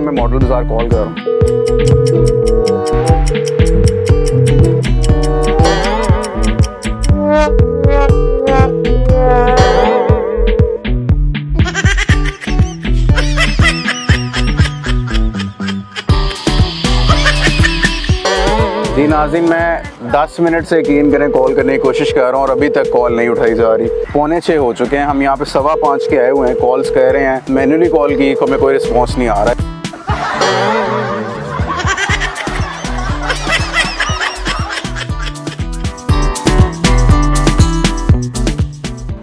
मैं मॉडल बाज़ार कॉल कर रहा हूँ। जी नाज़रीन, मैं 10 मिनट से यकीन करें कॉल करने की कोशिश कर रहा हूँ और अभी तक कॉल नहीं उठाई जा रही। 4:45 हो चुके हैं, हम यहाँ पे 5:15 के आए हुए हैं, कॉल्स कर रहे हैं, मैन्युअली कॉल की तो हमें कोई रिस्पॉन्स नहीं आ रहा है।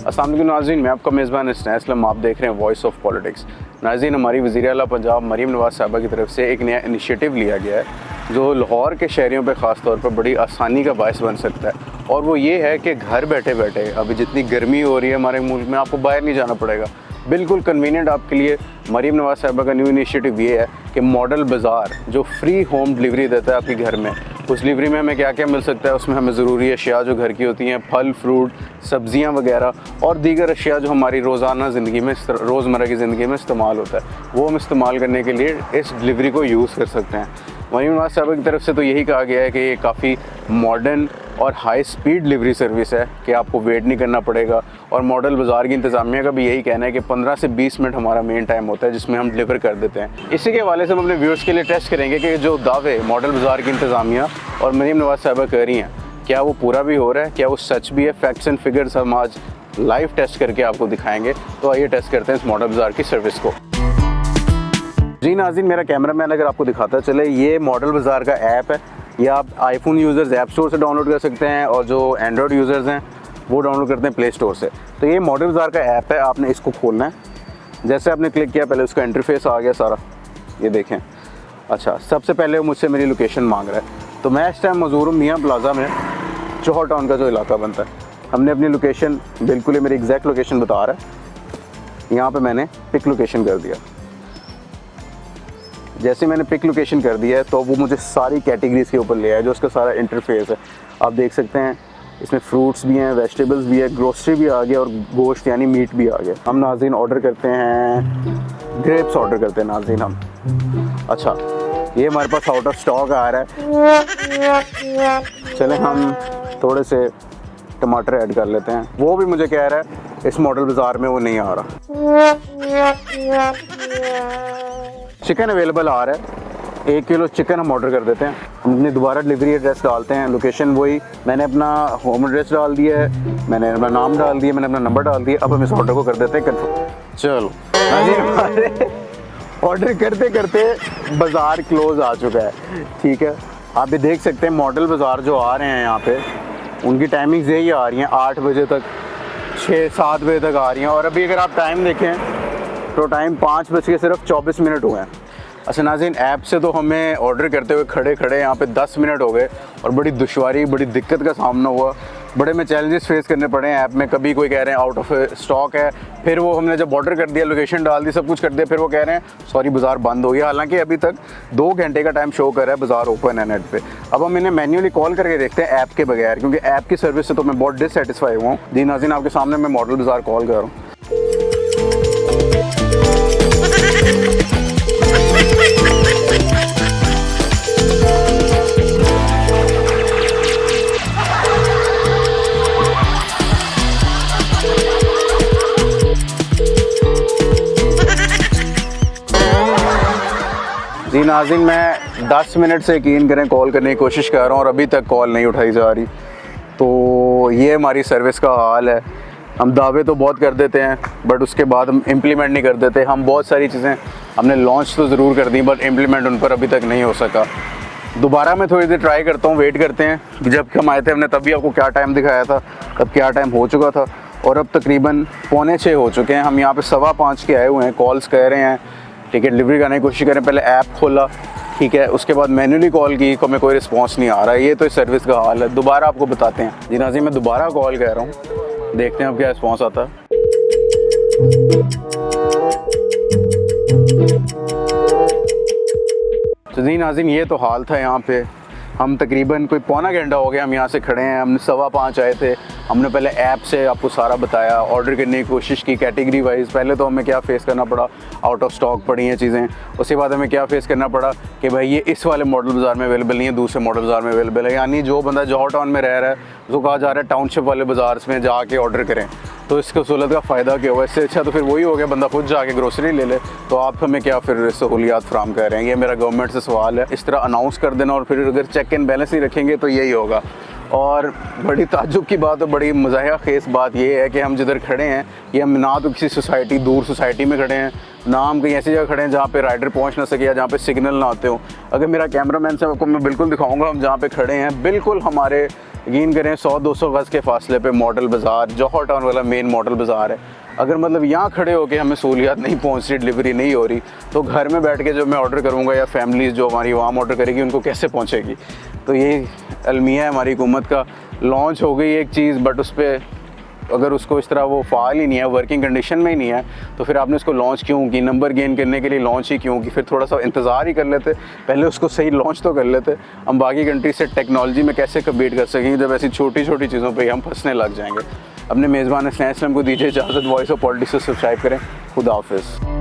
अस्सलाम वालेकुम नाज़रीन, मैं आपका मेज़बान इसलाम, आप देख रहे हैं वॉइस ऑफ पॉलिटिक्स। नाज़रीन, हमारी वज़ीर आला पंजाब मरीम नवाज़ साहिबा की तरफ से एक नया इनिशिएटिव लिया गया है जो लाहौर के शहरियों पे ख़ास तौर पर बड़ी आसानी का बायस बन सकता है, और वो ये है कि घर बैठे बैठे अभी जितनी गर्मी हो रही है हमारे मुल्क में, आपको बाहर नहीं जाना पड़ेगा। बिल्कुल कन्वीनियंट आपके लिए मरीम नवाज़ साहिबा का न्यू इनिशिएटिव ये है कि मॉडल बाज़ार जो फ्री होम डिलीवरी देता है आपके घर में, उस डिलीवरी में हमें क्या क्या मिल सकता है, उसमें हमें ज़रूरी अशिया जो घर की होती हैं, फल फ्रूट सब्ज़ियाँ वगैरह और दीगर अशिया जो हमारी रोज़ाना ज़िंदगी में रोज़मर्रा की ज़िंदगी में इस्तेमाल होता है, वो हम इस्तेमाल करने के लिए इस डिलीवरी को यूज़ कर सकते हैं। मरीम नवाज़ साहिबा की तरफ से तो यही कहा गया है कि ये काफ़ी मॉडर्न और हाई स्पीड डिलीवरी सर्विस है कि आपको वेट नहीं करना पड़ेगा, और मॉडल बाज़ार की इंतज़ामिया का भी यही कहना है कि 15 से 20 मिनट हमारा मेन टाइम होता है जिसमें हम डिलीवर कर देते हैं। इसी के हवाले से हम अपने व्यूअर्स के लिए टेस्ट करेंगे कि जो दावे मॉडल बाज़ार की इंतज़ामिया और मरीम नवाज़ साहिबा कर रही हैं क्या वो पूरा भी हो रहा है, क्या वो सच भी है। फैक्ट्स एंड फिगर्स हम आज लाइव टेस्ट करके आपको दिखाएँगे, तो आइए टेस्ट करते हैं इस मॉडल बाज़ार की सर्विस को। जी नाज़रीन, मेरा कैमरामैन अगर आपको दिखाता चले, ये मॉडल बाज़ार का ऐप है। ये आप आईफोन यूज़र्स ऐप स्टोर से डाउनलोड कर सकते हैं और जो एंड्रॉयड यूज़र्स हैं वो डाउनलोड करते हैं प्ले स्टोर से। तो ये मॉडल बाज़ार का ऐप है, आपने इसको खोलना है। जैसे आपने क्लिक किया पहले उसका इंटरफेस आ गया सारा, ये देखें। अच्छा, सबसे पहले वो मुझसे मेरी लोकेशन मांग रहा है, तो मैं इस टाइम मौजूद हूँ मियाँ प्लाजा में, जौहर टाउन का जो इलाका बनता है। हमने अपनी लोकेशन बिल्कुल, मेरी एग्जैक्ट लोकेशन बता रहा है, यहाँ पर मैंने पिक लोकेशन कर दिया। जैसे मैंने पिक लोकेशन कर दिया है तो वो मुझे सारी कैटेगरीज़ के ऊपर ले आया, जो उसका सारा इंटरफेस है। आप देख सकते हैं इसमें फ्रूट्स भी हैं, वेजिटेबल्स भी है, ग्रोसरी भी आ गया और गोश्त यानी मीट भी आ गया। हम नाज़रीन ऑर्डर करते हैं ग्रेप्स, ऑर्डर करते हैं नाज़रीन हम। अच्छा, ये हमारे पास आउट ऑफ स्टॉक आ रहा है, चलें हम थोड़े से टमाटर ऐड कर लेते हैं। वो भी मुझे कह रहा है इस मॉडल बाज़ार में वो नहीं आ रहा। चिकन अवेलेबल आ रहा है, 1 किलो चिकन हम ऑर्डर कर देते हैं। हम अपनी दोबारा डिलीवरी एड्रेस डालते हैं, लोकेशन वही, मैंने अपना होम एड्रेस डाल दिया है, मैंने अपना नाम डाल दिया, मैंने अपना नंबर डाल दिया। अब हम इस ऑर्डर को कर देते हैं कन्फर्म। चलो ऑर्डर करते करते बाज़ार क्लोज आ चुका है, ठीक है। आप भी देख सकते हैं मॉडल बाज़ार जो आ रहे हैं यहाँ पे, उनकी टाइमिंग्स यही आ रही हैं, 8 बजे तक, 6-7 बजे तक आ रही हैं। और अभी अगर आप टाइम देखें तो टाइम 5 बज के सिर्फ 24 मिनट हुए हैं। अच्छा नाज़रीन, ऐप से तो हमें ऑर्डर करते हुए खड़े खड़े यहाँ पे 10 मिनट हो गए और बड़ी दुश्वारी, बड़ी दिक्कत का सामना हुआ, बड़े में चैलेंजेस फेस करने पड़े हैं ऐप में। कभी कोई कह रहे हैं आउट ऑफ स्टॉक है, फिर वो हमने जब ऑर्डर कर दिया, लोकेशन डाल दी, सब कुछ कर दिया, फिर वो कह रहे हैं सॉरी बाज़ार बंद हो गया। हालांकि अभी तक 2 घंटे का टाइम शो कर रहा है, बाज़ार ओपन है नेट पे। अब हम इन्हें मैन्युअली कॉल करके देखते हैं ऐप के बगैर, क्योंकि ऐप की सर्विस से तो मैं बहुत डिससेटिस्फाई हुआ हूँ। जी नाज़रीन, आपके सामने मैं मॉडल बाज़ार कॉल कर रहा हूँ। जी नाज़रीन, मैं 10 मिनट से यकीन करें कॉल करने की कोशिश कर रहा हूँ और अभी तक कॉल नहीं उठाई जा रही। तो ये हमारी सर्विस का हाल है। हम दावे तो बहुत कर देते हैं बट उसके बाद हम इम्प्लीमेंट नहीं कर देते। हम बहुत सारी चीज़ें हमने लॉन्च तो ज़रूर कर दी बट इम्प्लीमेंट उन पर अभी तक नहीं हो सका। दोबारा मैं थोड़ी देर ट्राई करता हूँ, वेट करते हैं। जब हम आए थे हमने तभी आपको क्या टाइम दिखाया था, तब क्या टाइम हो चुका था, और अब तकरीबन 5:45 हो चुके हैं। हम यहाँ पे 5:15 के आए हुए हैं, कॉल्स कर रहे हैं, ठीक है, डिलीवरी करने की कोशिश करें। पहले ऐप खोला, ठीक है, उसके बाद मैन्युअली कॉल की, को हमें कोई रिस्पांस नहीं आ रहा है। ये तो इस सर्विस का हाल है। दोबारा आपको बताते हैं। जी नाज़रीन, मैं दोबारा कॉल कर रहा हूँ, देखते हैं अब क्या रिस्पांस आता है। तो जी नाज़रीन, ये तो हाल था यहाँ पे। हम तकरीबन कोई पौना घंटा हो गया हम यहाँ से खड़े हैं। हमने 5:15 आए थे। हमने पहले ऐप से आपको सारा बताया, ऑर्डर करने की कोशिश की कैटेगरी वाइज। पहले तो हमें क्या फ़ेस करना पड़ा, आउट ऑफ स्टॉक पड़ी हैं चीज़ें। उसके बाद हमें क्या फ़ेस करना पड़ा कि भाई ये इस वाले मॉडल बाज़ार में अवेलेबल नहीं है, दूसरे मॉडल बाज़ार में अवेलेबल है। यानी जो बंदा जौहर टाउन में रह रहा है उसको कहा जा रहा है टाउनशिप वाले बाज़ार में जाके ऑर्डर करें। तो इसको सहूलत का फ़ायदा क्या हुआ? इससे अच्छा तो फिर वही हो गया बंदा खुद जाके ग्रोसरी ले ले। तो आप हमें क्या फिर सहूलियात फराम कर रहे हैं? ये मेरा गवर्नमेंट से सवाल है। इस तरह अनाउंस कर देना और फिर अगर चेक एंड बैलेंस नहीं रखेंगे तो यही होगा। और बड़ी ताज्जुब की बात और बड़ी मज़ाहिया खेस बात ये है कि हम जिधर खड़े हैं ये हम ना तो किसी सोसाइटी दूर सोसाइटी में खड़े हैं, ना हम कहीं ऐसी जगह खड़े हैं जहाँ पे राइडर पहुँच ना सके या जहाँ पे सिग्नल ना आते हो। अगर मेरा कैमरामैन से आपको मैं बिल्कुल दिखाऊंगा हम जहाँ पे खड़े हैं, बिल्कुल हमारे यकीन करें 100-200 गज़ के फासले पे मॉडल बाज़ार, जौहर टाउन वाला मेन मॉडल बाज़ार है। अगर मतलब यहाँ खड़े होके हमें सहूलियात नहीं पहुँच रही, डिलीवरी नहीं हो रही, तो घर में बैठ के जो मैं ऑर्डर करूँगा या फैमिलीज़ जो हमारी वहाँ ऑर्डर करेगी उनको कैसे पहुँचेगी? तो ये अलमिया है हमारी हुकूमत का। लॉन्च हो गई एक चीज़, बट उस पर अगर उसको इस तरह वो फ़ाल ही नहीं है, वर्किंग कंडीशन में ही नहीं है, तो फिर आपने उसको लॉन्च क्यों की? नंबर गेन करने के लिए लॉन्च ही क्यों की? फिर थोड़ा सा इंतज़ार ही कर लेते, पहले उसको सही लॉन्च तो कर लेते। हम बाकी कंट्री से टेक्नोलॉजी में कैसे कम्पीट कर सकेंगे जब ऐसी छोटी छोटी चीज़ों पर हम फंसने लग जाएंगे? अपने मेज़बान इस्लाम को दीजिए इजाज़त। वॉइस ऑफ पॉलिटिक्स को सब्सक्राइब करें। खुदा हाफिज़।